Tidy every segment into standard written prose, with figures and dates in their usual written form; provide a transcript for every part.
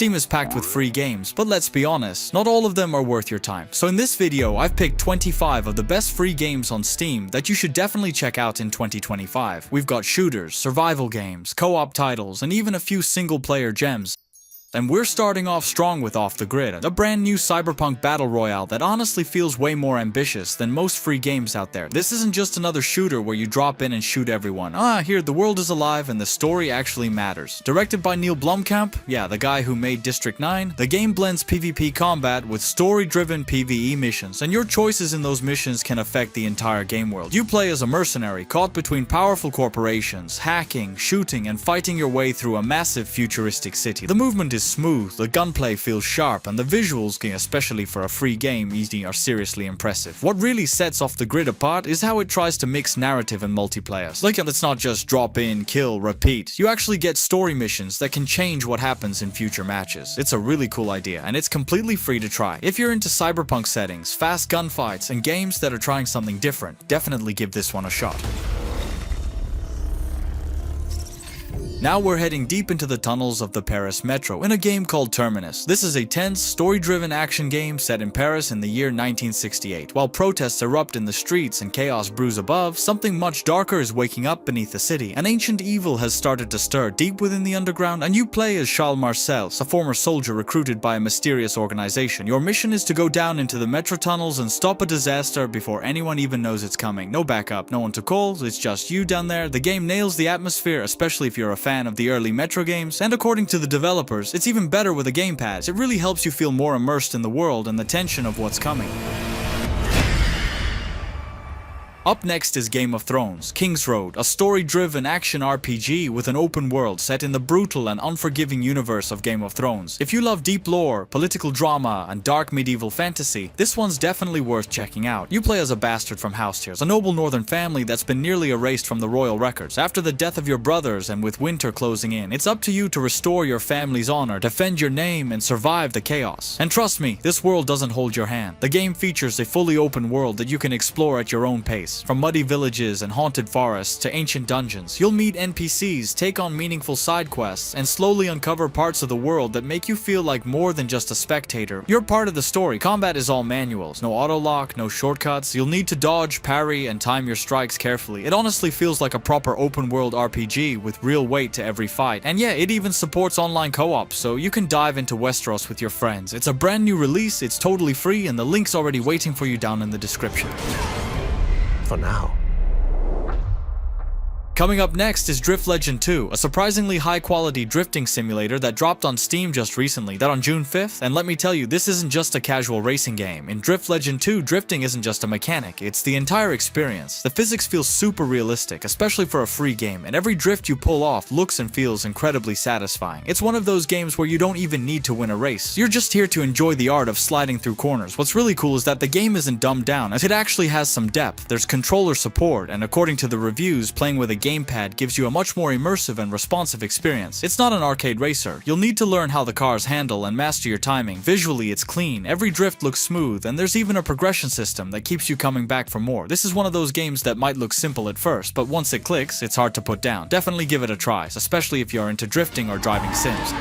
Steam is packed with free games, but let's be honest, not all of them are worth your time. So in this video, I've picked 25 of the best free games on Steam that you should definitely check out in 2025. We've got shooters, survival games, co-op titles, and even a few single-player gems. And we're starting off strong with Off the Grid, a brand new cyberpunk battle royale that honestly feels way more ambitious than most free games out there. This isn't just another shooter where you drop in and shoot everyone. Here, the world is alive and the story actually matters. Directed by Neil Blomkamp, yeah, the guy who made District 9, the game blends PvP combat with story-driven PvE missions, and your choices in those missions can affect the entire game world. You play as a mercenary caught between powerful corporations, hacking, shooting, and fighting your way through a massive futuristic city. The movement is smooth, the gunplay feels sharp, and the visuals, especially for a free game, are seriously impressive. What really sets Off the Grid apart is how it tries to mix narrative and multiplayer. Like, it's not just drop in, kill, repeat. You actually get story missions that can change what happens in future matches. It's a really cool idea, and it's completely free to try. If you're into cyberpunk settings, fast gunfights, and games that are trying something different, definitely give this one a shot. Now we're heading deep into the tunnels of the Paris Metro in a game called Terminus. This is a tense, story-driven action game set in Paris in the year 1968. While protests erupt in the streets and chaos brews above, something much darker is waking up beneath the city. An ancient evil has started to stir deep within the underground, and you play as Charles Marcel, a former soldier recruited by a mysterious organization. Your mission is to go down into the metro tunnels and stop a disaster before anyone even knows it's coming. No backup, no one to call, it's just you down there. The game nails the atmosphere, especially if you're a fan of the early Metro games, and according to the developers, it's even better with a gamepad. It really helps you feel more immersed in the world and the tension of what's coming. Up next is Game of Thrones, Kingsroad, a story-driven action RPG with an open world set in the brutal and unforgiving universe of Game of Thrones. If you love deep lore, political drama, and dark medieval fantasy, this one's definitely worth checking out. You play as a bastard from House Tears, a noble northern family that's been nearly erased from the royal records. After the death of your brothers and with winter closing in, it's up to you to restore your family's honor, defend your name, and survive the chaos. And trust me, this world doesn't hold your hand. The game features a fully open world that you can explore at your own pace. From muddy villages and haunted forests to ancient dungeons, you'll meet NPCs, take on meaningful side quests, and slowly uncover parts of the world that make you feel like more than just a spectator. You're part of the story. Combat is all manuals, no auto-lock, no shortcuts. You'll need to dodge, parry, and time your strikes carefully. It honestly feels like a proper open-world RPG with real weight to every fight. And yeah, it even supports online co-op, so you can dive into Westeros with your friends. It's a brand new release, it's totally free, and the link's already waiting for you down in the description. For now. Coming up next is Drift Legend 2, a surprisingly high-quality drifting simulator that dropped on Steam just recently, that on June 5th, and let me tell you, this isn't just a casual racing game. In Drift Legend 2, drifting isn't just a mechanic, it's the entire experience. The physics feel super realistic, especially for a free game, and every drift you pull off looks and feels incredibly satisfying. It's one of those games where you don't even need to win a race. You're just here to enjoy the art of sliding through corners. What's really cool is that the game isn't dumbed down, as it actually has some depth. There's controller support, and according to the reviews, playing with a gamepad gives you a much more immersive and responsive experience. It's not an arcade racer. You'll need to learn how the cars handle and master your timing. Visually, it's clean, every drift looks smooth, and there's even a progression system that keeps you coming back for more. This is one of those games that might look simple at first, but once it clicks, it's hard to put down. Definitely give it a try, especially if you're into drifting or driving sims.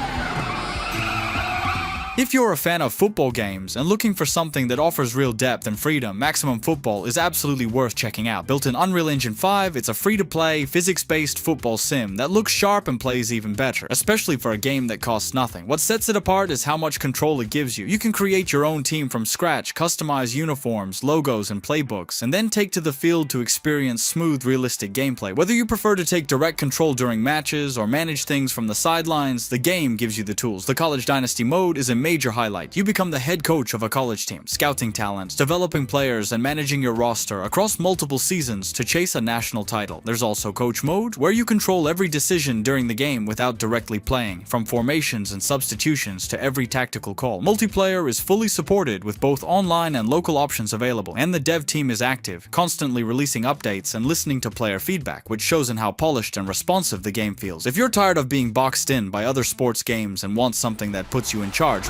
If you're a fan of football games and looking for something that offers real depth and freedom, Maximum Football is absolutely worth checking out. Built in Unreal Engine 5, it's a free-to-play, physics-based football sim that looks sharp and plays even better, especially for a game that costs nothing. What sets it apart is how much control it gives you. You can create your own team from scratch, customize uniforms, logos, and playbooks, and then take to the field to experience smooth, realistic gameplay. Whether you prefer to take direct control during matches or manage things from the sidelines, the game gives you the tools. The College Dynasty mode is a major highlight. You become the head coach of a college team, scouting talents, developing players, and managing your roster across multiple seasons to chase a national title. There's also coach mode, where you control every decision during the game without directly playing, from formations and substitutions to every tactical call. Multiplayer is fully supported with both online and local options available, and the dev team is active, constantly releasing updates and listening to player feedback, which shows in how polished and responsive the game feels. If you're tired of being boxed in by other sports games and want something that puts you in charge,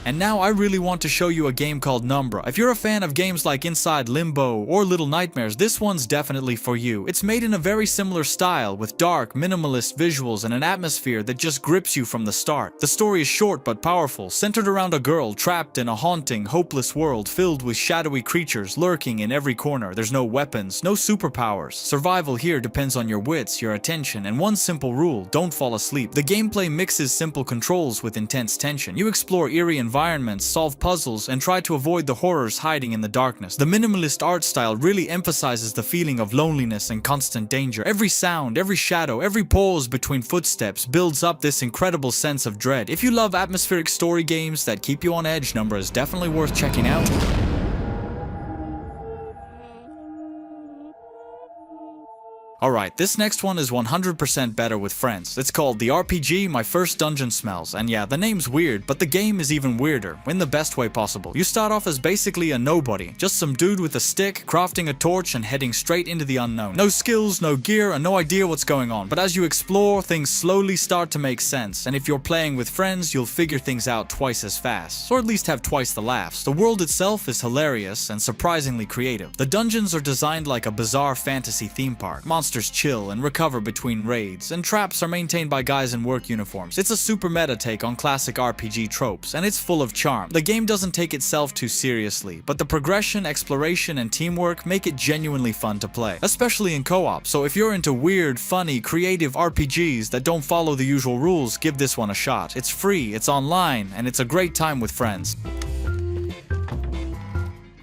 And now I really want to show you a game called Numbra. If you're a fan of games like Inside Limbo or Little Nightmares, this one's definitely for you. It's made in a very similar style, with dark, minimalist visuals and an atmosphere that just grips you from the start. The story is short but powerful, centered around a girl trapped in a haunting, hopeless world filled with shadowy creatures lurking in every corner. There's no weapons, no superpowers. Survival here depends on your wits, your attention, and one simple rule: don't fall asleep. The gameplay mixes simple controls with intense tension. You explore eerie environments, solve puzzles, and try to avoid the horrors hiding in the darkness. The minimalist art style really emphasizes the feeling of loneliness and constant danger. Every sound, every shadow, every pause between footsteps builds up this incredible sense of dread. If you love atmospheric story games that keep you on edge, Numbra is definitely worth checking out. Alright, this next one is 100% better with friends. It's called the RPG My First Dungeon Smells, and yeah, the name's weird, but the game is even weirder, in the best way possible. You start off as basically a nobody, just some dude with a stick, crafting a torch and heading straight into the unknown. No skills, no gear, and no idea what's going on, but as you explore, things slowly start to make sense, and if you're playing with friends, you'll figure things out twice as fast, or at least have twice the laughs. The world itself is hilarious and surprisingly creative. The dungeons are designed like a bizarre fantasy theme park. Monsters chill and recover between raids, and traps are maintained by guys in work uniforms. It's a super meta take on classic RPG tropes, and it's full of charm. The game doesn't take itself too seriously, but the progression, exploration, and teamwork make it genuinely fun to play, especially in co-op. So if you're into weird, funny, creative RPGs that don't follow the usual rules, give this one a shot. It's free, it's online, and it's a great time with friends.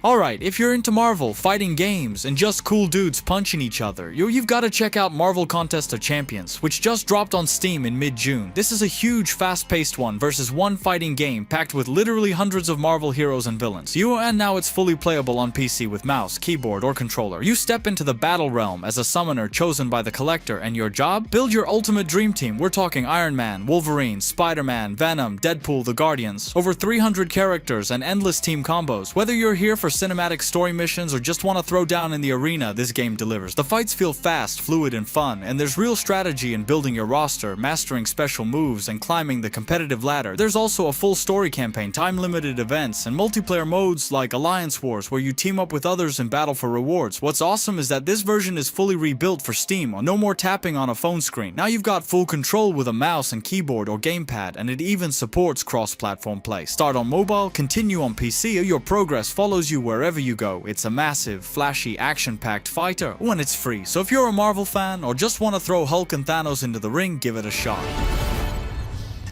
Alright, if you're into Marvel, fighting games, and just cool dudes punching each other, you've got to check out Marvel Contest of Champions, which just dropped on Steam in mid-June. This is a huge, fast-paced one versus one fighting game packed with literally hundreds of Marvel heroes and villains. And now it's fully playable on PC with mouse, keyboard, or controller. You step into the battle realm as a summoner chosen by the collector, and your job? Build your ultimate dream team. We're talking Iron Man, Wolverine, Spider-Man, Venom, Deadpool, the Guardians. Over 300 characters and endless team combos. Whether you're here for cinematic story missions or just want to throw down in the arena, this game delivers. The fights feel fast, fluid, and fun, and there's real strategy in building your roster, mastering special moves, and climbing the competitive ladder. There's also a full story campaign, time-limited events, and multiplayer modes like Alliance Wars, where you team up with others and battle for rewards. What's awesome is that this version is fully rebuilt for Steam, no more tapping on a phone screen. Now you've got full control with a mouse and keyboard or gamepad, and it even supports cross-platform play. Start on mobile, continue on PC, your progress follows you wherever you go. It's a massive, flashy, action-packed fighter, and it's free. So if you're a Marvel fan or just want to throw Hulk and Thanos into the ring, give it a shot.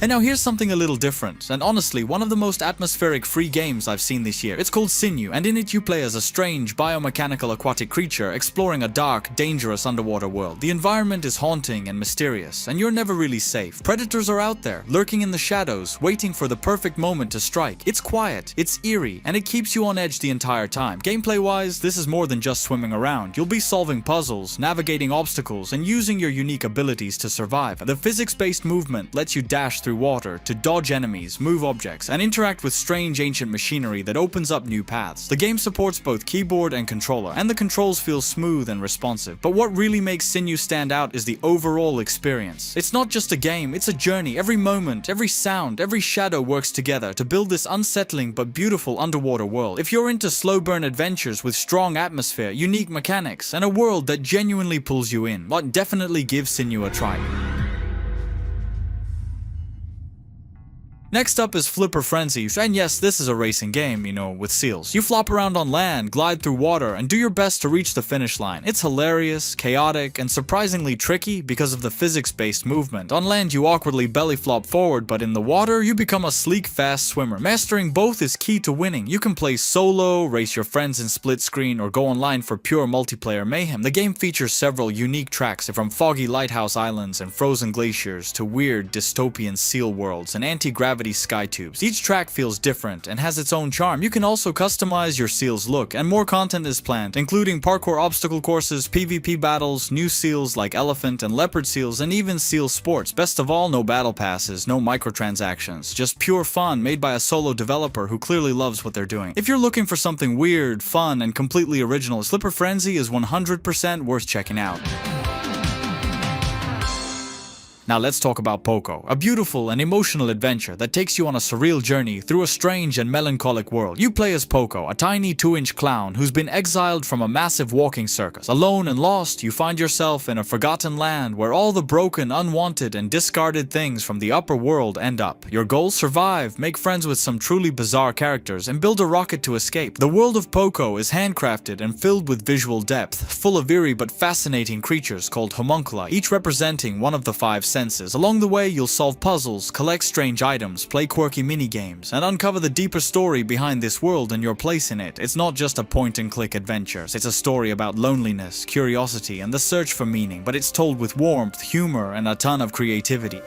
And now here's something a little different, and honestly one of the most atmospheric free games I've seen this year. It's called Sinew, and in it you play as a strange, biomechanical aquatic creature exploring a dark, dangerous underwater world. The environment is haunting and mysterious, and you're never really safe. Predators are out there, lurking in the shadows, waiting for the perfect moment to strike. It's quiet, it's eerie, and it keeps you on edge the entire time. Gameplay-wise, this is more than just swimming around. You'll be solving puzzles, navigating obstacles, and using your unique abilities to survive. The physics-based movement lets you dash through water to dodge enemies, move objects, and interact with strange ancient machinery that opens up new paths. The game supports both keyboard and controller, and the controls feel smooth and responsive. But what really makes Sinew stand out is the overall experience. It's not just a game, it's a journey. Every moment, every sound, every shadow works together to build this unsettling but beautiful underwater world. If you're into slow burn adventures with strong atmosphere, unique mechanics, and a world that genuinely pulls you in, definitely give Sinew a try. Next up is Flipper Frenzy, and yes, this is a racing game, with seals. You flop around on land, glide through water, and do your best to reach the finish line. It's hilarious, chaotic, and surprisingly tricky because of the physics-based movement. On land, you awkwardly belly flop forward, but in the water, you become a sleek, fast swimmer. Mastering both is key to winning. You can play solo, race your friends in split screen, or go online for pure multiplayer mayhem. The game features several unique tracks, from foggy lighthouse islands and frozen glaciers to weird dystopian seal worlds and anti-gravity sky tubes. Each track feels different and has its own charm. You can also customize your seal's look, and more content is planned, including parkour obstacle courses, PvP battles, new seals like elephant and leopard seals, and even seal sports. Best of all, no battle passes, no microtransactions, just pure fun made by a solo developer who clearly loves what they're doing. If you're looking for something weird, fun, and completely original, Flipper Frenzy is 100% worth checking out. Now let's talk about Poco, a beautiful and emotional adventure that takes you on a surreal journey through a strange and melancholic world. You play as Poco, a tiny 2-inch clown who's been exiled from a massive walking circus. Alone and lost, you find yourself in a forgotten land where all the broken, unwanted, and discarded things from the upper world end up. Your goals: survive, make friends with some truly bizarre characters, and build a rocket to escape. The world of Poco is handcrafted and filled with visual depth, full of eerie but fascinating creatures called homunculi, each representing one of the 5 senses. Along the way, you'll solve puzzles, collect strange items, play quirky mini-games, and uncover the deeper story behind this world and your place in it. It's not just a point-and-click adventure. It's a story about loneliness, curiosity, and the search for meaning, but it's told with warmth, humor, and a ton of creativity.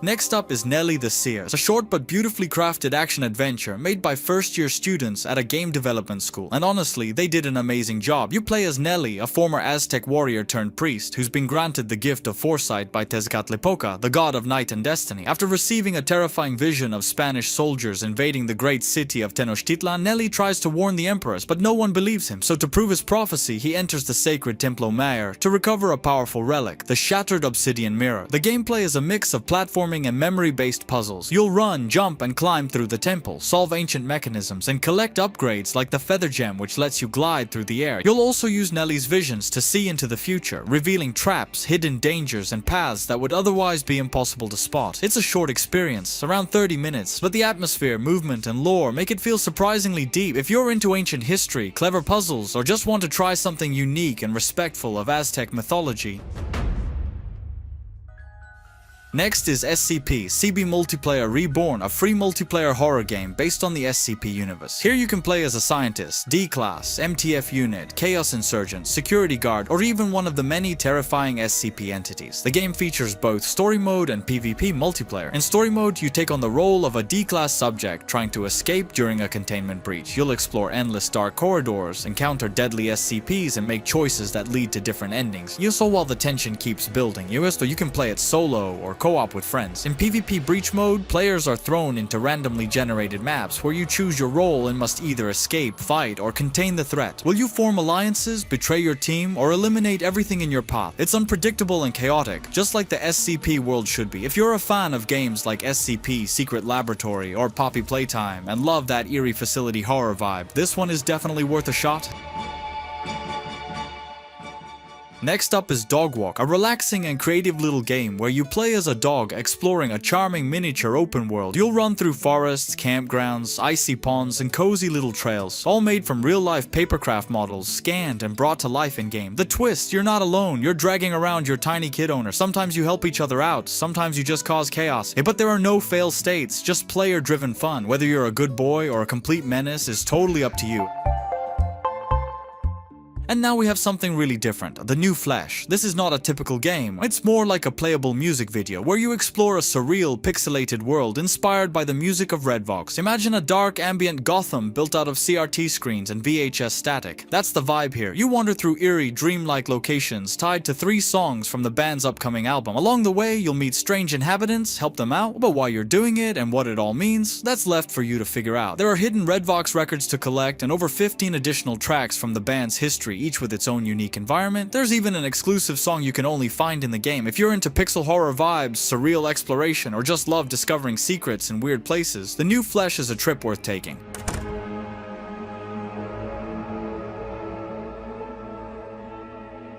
Next up is Nelli The Seer. It's a short but beautifully crafted action-adventure made by first-year students at a game development school, and honestly, they did an amazing job. You play as Nelli, a former Aztec warrior turned priest, who's been granted the gift of foresight by Tezcatlipoca, the god of night and destiny. After receiving a terrifying vision of Spanish soldiers invading the great city of Tenochtitlan, Nelli tries to warn the empress, but no one believes him, so to prove his prophecy, he enters the sacred Templo Mayor to recover a powerful relic, the shattered obsidian mirror. The gameplay is a mix of platforming and memory-based puzzles. You'll run, jump, and climb through the temple, solve ancient mechanisms, and collect upgrades like the feather gem, which lets you glide through the air. You'll also use Nelli's visions to see into the future, revealing traps, hidden dangers, and paths that would otherwise be impossible to spot. It's a short experience, around 30 minutes, but the atmosphere, movement, and lore make it feel surprisingly deep. If you're into ancient history, clever puzzles, or just want to try something unique and respectful of Aztec mythology. Next is SCP Multiplayer Reborn, a free multiplayer horror game based on the SCP universe. Here you can play as a scientist, D-Class, MTF unit, Chaos Insurgent, Security Guard, or even one of the many terrifying SCP entities. The game features both story mode and PvP multiplayer. In story mode, you take on the role of a D-Class subject trying to escape during a containment breach. You'll explore endless dark corridors, encounter deadly SCPs, and make choices that lead to different endings. So while the tension keeps building, you can play it solo or co-op with friends. In PvP breach mode, players are thrown into randomly generated maps where you choose your role and must either escape, fight, or contain the threat. Will you form alliances, betray your team, or eliminate everything in your path? It's unpredictable and chaotic, just like the SCP world should be. If you're a fan of games like SCP, Secret Laboratory, or Poppy Playtime, and love that eerie facility horror vibe, this one is definitely worth a shot. Next up is DOGWALK, a relaxing and creative little game where you play as a dog exploring a charming miniature open world. You'll run through forests, campgrounds, icy ponds, and cozy little trails, all made from real-life papercraft models, scanned and brought to life in-game. The twist: you're not alone, you're dragging around your tiny kid owner. Sometimes you help each other out, sometimes you just cause chaos. But there are no fail states, just player-driven fun. Whether you're a good boy or a complete menace is totally up to you. And now we have something really different, the New Flesh. This is not a typical game. It's more like a playable music video where you explore a surreal, pixelated world inspired by the music of Redvox. Imagine a dark, ambient Gotham built out of CRT screens and VHS static. That's the vibe here. You wander through eerie, dreamlike locations tied to 3 songs from the band's upcoming album. Along the way, you'll meet strange inhabitants, help them out, but why you're doing it and what it all means, that's left for you to figure out. There are hidden Redvox records to collect and over 15 additional tracks from the band's history, each with its own unique environment. There's even an exclusive song you can only find in the game. If you're into pixel horror vibes, surreal exploration, or just love discovering secrets in weird places, the New Flesh is a trip worth taking.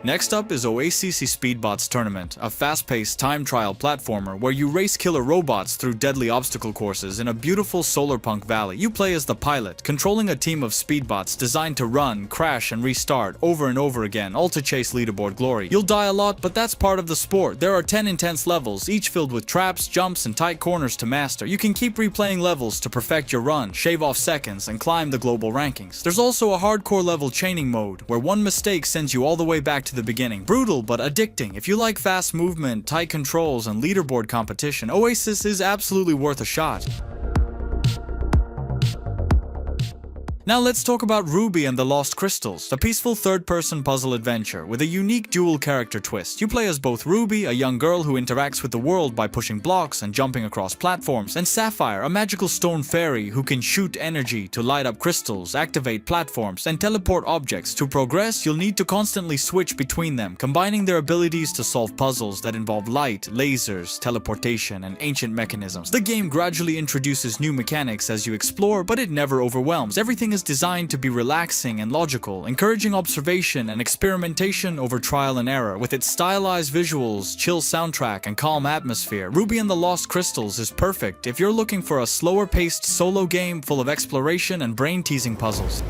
Next up is OAsys Speedbots Tournament, a fast-paced time trial platformer where you race killer robots through deadly obstacle courses in a beautiful solarpunk valley. You play as the pilot, controlling a team of speedbots designed to run, crash, and restart over and over again, all to chase leaderboard glory. You'll die a lot, but that's part of the sport. There are 10 intense levels, each filled with traps, jumps, and tight corners to master. You can keep replaying levels to perfect your run, shave off seconds, and climb the global rankings. There's also a hardcore level chaining mode, where one mistake sends you all the way back to the beginning. Brutal but addicting. If you like fast movement, tight controls, and leaderboard competition, OAsys is absolutely worth a shot. Now let's talk about Ruby and the Lost Crystals, a peaceful third-person puzzle adventure with a unique dual character twist. You play as both Ruby, a young girl who interacts with the world by pushing blocks and jumping across platforms, and Sapphire, a magical stone fairy who can shoot energy to light up crystals, activate platforms, and teleport objects. To progress, you'll need to constantly switch between them, combining their abilities to solve puzzles that involve light, lasers, teleportation, and ancient mechanisms. The game gradually introduces new mechanics as you explore, but it never overwhelms. Everything is designed to be relaxing and logical, encouraging observation and experimentation over trial and error. With its stylized visuals, chill soundtrack, and calm atmosphere, Ruby and the Lost Crystals is perfect if you're looking for a slower-paced solo game full of exploration and brain-teasing puzzles.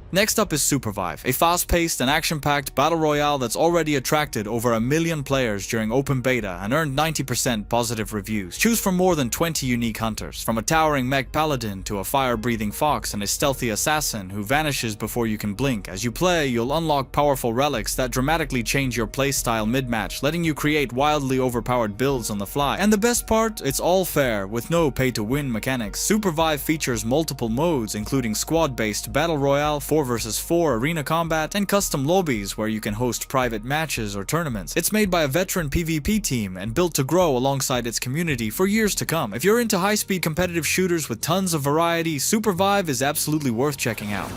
Next up is SUPERVIVE, a fast-paced and action-packed battle royale that's already attracted over 1 million players during open beta and earned 90% positive reviews. Choose from more than 20 unique hunters, from a towering mech paladin to a fire-breathing fox and a stealthy assassin who vanishes before you can blink. As you play, you'll unlock powerful relics that dramatically change your playstyle mid-match, letting you create wildly overpowered builds on the fly. And the best part? It's all fair, with no pay-to-win mechanics. SUPERVIVE features multiple modes, including squad-based battle royale, 4 vs 4 arena combat, and custom lobbies where you can host private matches or tournaments. It's made by a veteran PvP team and built to grow alongside its community for years to come. If you're into high-speed competitive shooters with tons of variety, SUPERVIVE is absolutely worth checking out.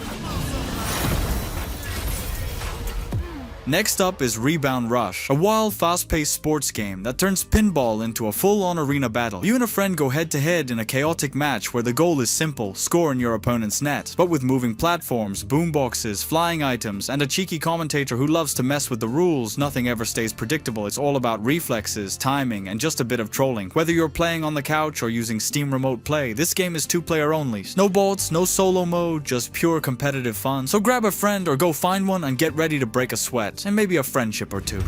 Next up is Rebound Rush, a wild, fast-paced sports game that turns pinball into a full-on arena battle. You and a friend go head-to-head in a chaotic match where the goal is simple: score in your opponent's net. But with moving platforms, boomboxes, flying items, and a cheeky commentator who loves to mess with the rules, nothing ever stays predictable. It's all about reflexes, timing, and just a bit of trolling. Whether you're playing on the couch or using Steam Remote Play, this game is 2-player only. No bots, no solo mode, just pure competitive fun. So grab a friend or go find one and get ready to break a sweat, and maybe a friendship or two.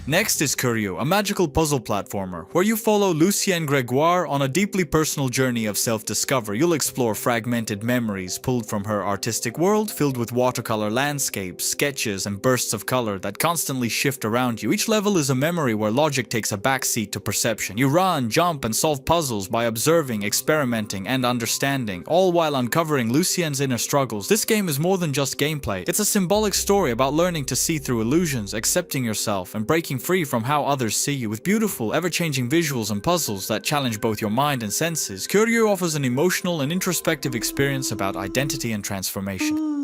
Next is Curyeux, a magical puzzle platformer, where you follow Lucienne Gregoire on a deeply personal journey of self-discovery. You'll explore fragmented memories pulled from her artistic world, filled with watercolor landscapes, sketches, and bursts of color that constantly shift around you. Each level is a memory where logic takes a backseat to perception. You run, jump, and solve puzzles by observing, experimenting, and understanding, all while uncovering Lucienne's inner struggles. This game is more than just gameplay. It's a symbolic story about learning to see through illusions, accepting yourself, and breaking free from how others see you. With beautiful, ever-changing visuals and puzzles that challenge both your mind and senses, Curyeux offers an emotional and introspective experience about identity and transformation.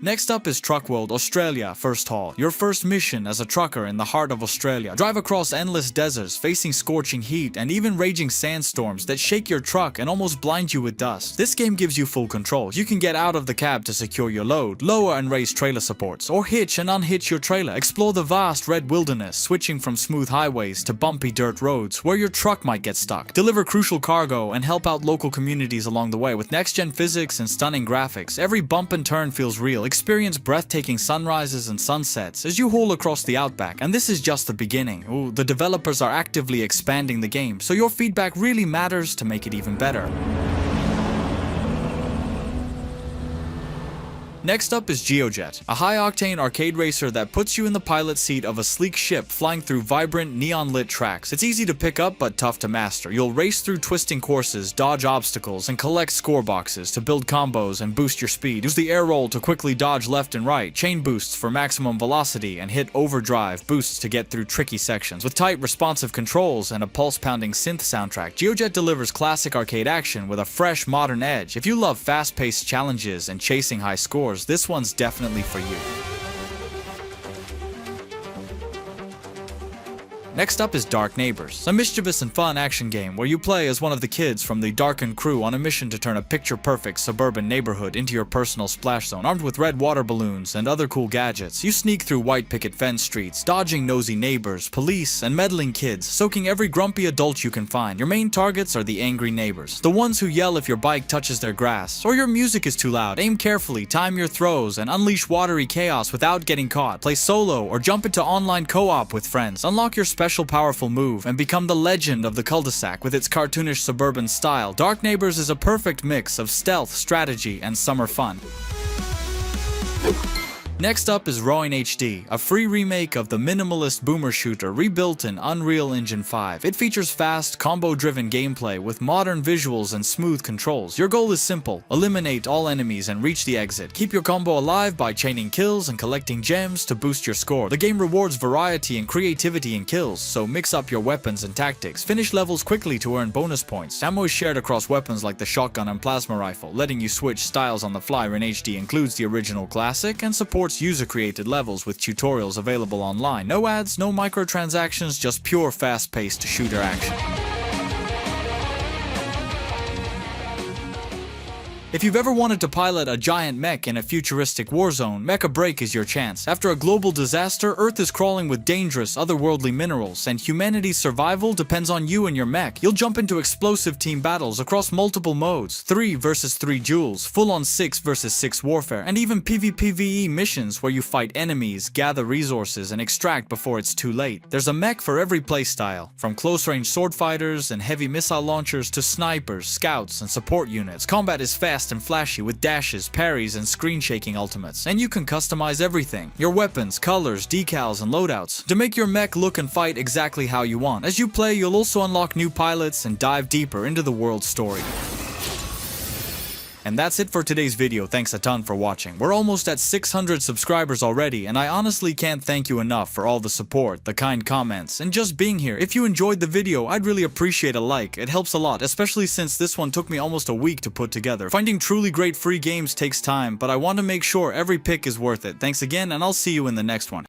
Next up is Truck World Australia First Haul, your first mission as a trucker in the heart of Australia. Drive across endless deserts, facing scorching heat and even raging sandstorms that shake your truck and almost blind you with dust. This game gives you full control. You can get out of the cab to secure your load, lower and raise trailer supports, or hitch and unhitch your trailer. Explore the vast red wilderness, switching from smooth highways to bumpy dirt roads where your truck might get stuck. Deliver crucial cargo and help out local communities along the way. With next-gen physics and stunning graphics, every bump and turn feels real. Experience breathtaking sunrises and sunsets as you haul across the outback, and this is just the beginning. Ooh, the developers are actively expanding the game, so your feedback really matters to make it even better. Next up is GeoJet, a high-octane arcade racer that puts you in the pilot seat of a sleek ship flying through vibrant, neon-lit tracks. It's easy to pick up but tough to master. You'll race through twisting courses, dodge obstacles, and collect score boxes to build combos and boost your speed. Use the air roll to quickly dodge left and right, chain boosts for maximum velocity, and hit overdrive boosts to get through tricky sections. With tight, responsive controls and a pulse-pounding synth soundtrack, GeoJet delivers classic arcade action with a fresh, modern edge. If you love fast-paced challenges and chasing high scores, this one's definitely for you. Next up is Dark Neighbors, a mischievous and fun action game where you play as one of the kids from the Darkened crew on a mission to turn a picture-perfect suburban neighborhood into your personal splash zone. Armed with red water balloons and other cool gadgets, you sneak through white picket fence streets, dodging nosy neighbors, police, and meddling kids, soaking every grumpy adult you can find. Your main targets are the angry neighbors, the ones who yell if your bike touches their grass, or your music is too loud. Aim carefully, time your throws, and unleash watery chaos without getting caught. Play solo or jump into online co-op with friends. Unlock your special powerful move and become the legend of the cul-de-sac with its cartoonish suburban style. Dark Neighbors is a perfect mix of stealth, strategy, and summer fun. Next up is Ruyn HD, a free remake of the minimalist boomer shooter rebuilt in Unreal Engine 5. It features fast, combo-driven gameplay with modern visuals and smooth controls. Your goal is simple: eliminate all enemies and reach the exit. Keep your combo alive by chaining kills and collecting gems to boost your score. The game rewards variety and creativity in kills, so mix up your weapons and tactics. Finish levels quickly to earn bonus points. Ammo is shared across weapons like the shotgun and plasma rifle, letting you switch styles on the fly. Ruyn HD includes the original classic and supports user-created levels with tutorials available online. No ads, no microtransactions, just pure fast-paced shooter action. If you've ever wanted to pilot a giant mech in a futuristic war zone, Mecha BREAK is your chance. After a global disaster, Earth is crawling with dangerous otherworldly minerals, and humanity's survival depends on you and your mech. You'll jump into explosive team battles across multiple modes, 3 vs 3 duels, full-on 6 vs 6 warfare, and even PvPvE missions where you fight enemies, gather resources, and extract before it's too late. There's a mech for every playstyle, from close-range sword fighters and heavy missile launchers to snipers, scouts, and support units. Combat is fast and flashy with dashes, parries, and screen-shaking ultimates, and you can customize everything: your weapons, colors, decals, and loadouts to make your mech look and fight exactly how you want. As you play, you'll also unlock new pilots and dive deeper into the world's story. And that's it for today's video. Thanks a ton for watching. We're almost at 600 subscribers already, and I honestly can't thank you enough for all the support, the kind comments, and just being here. If you enjoyed the video, I'd really appreciate a like. It helps a lot, especially since this one took me almost a week to put together. Finding truly great free games takes time, but I want to make sure every pick is worth it. Thanks again, and I'll see you in the next one.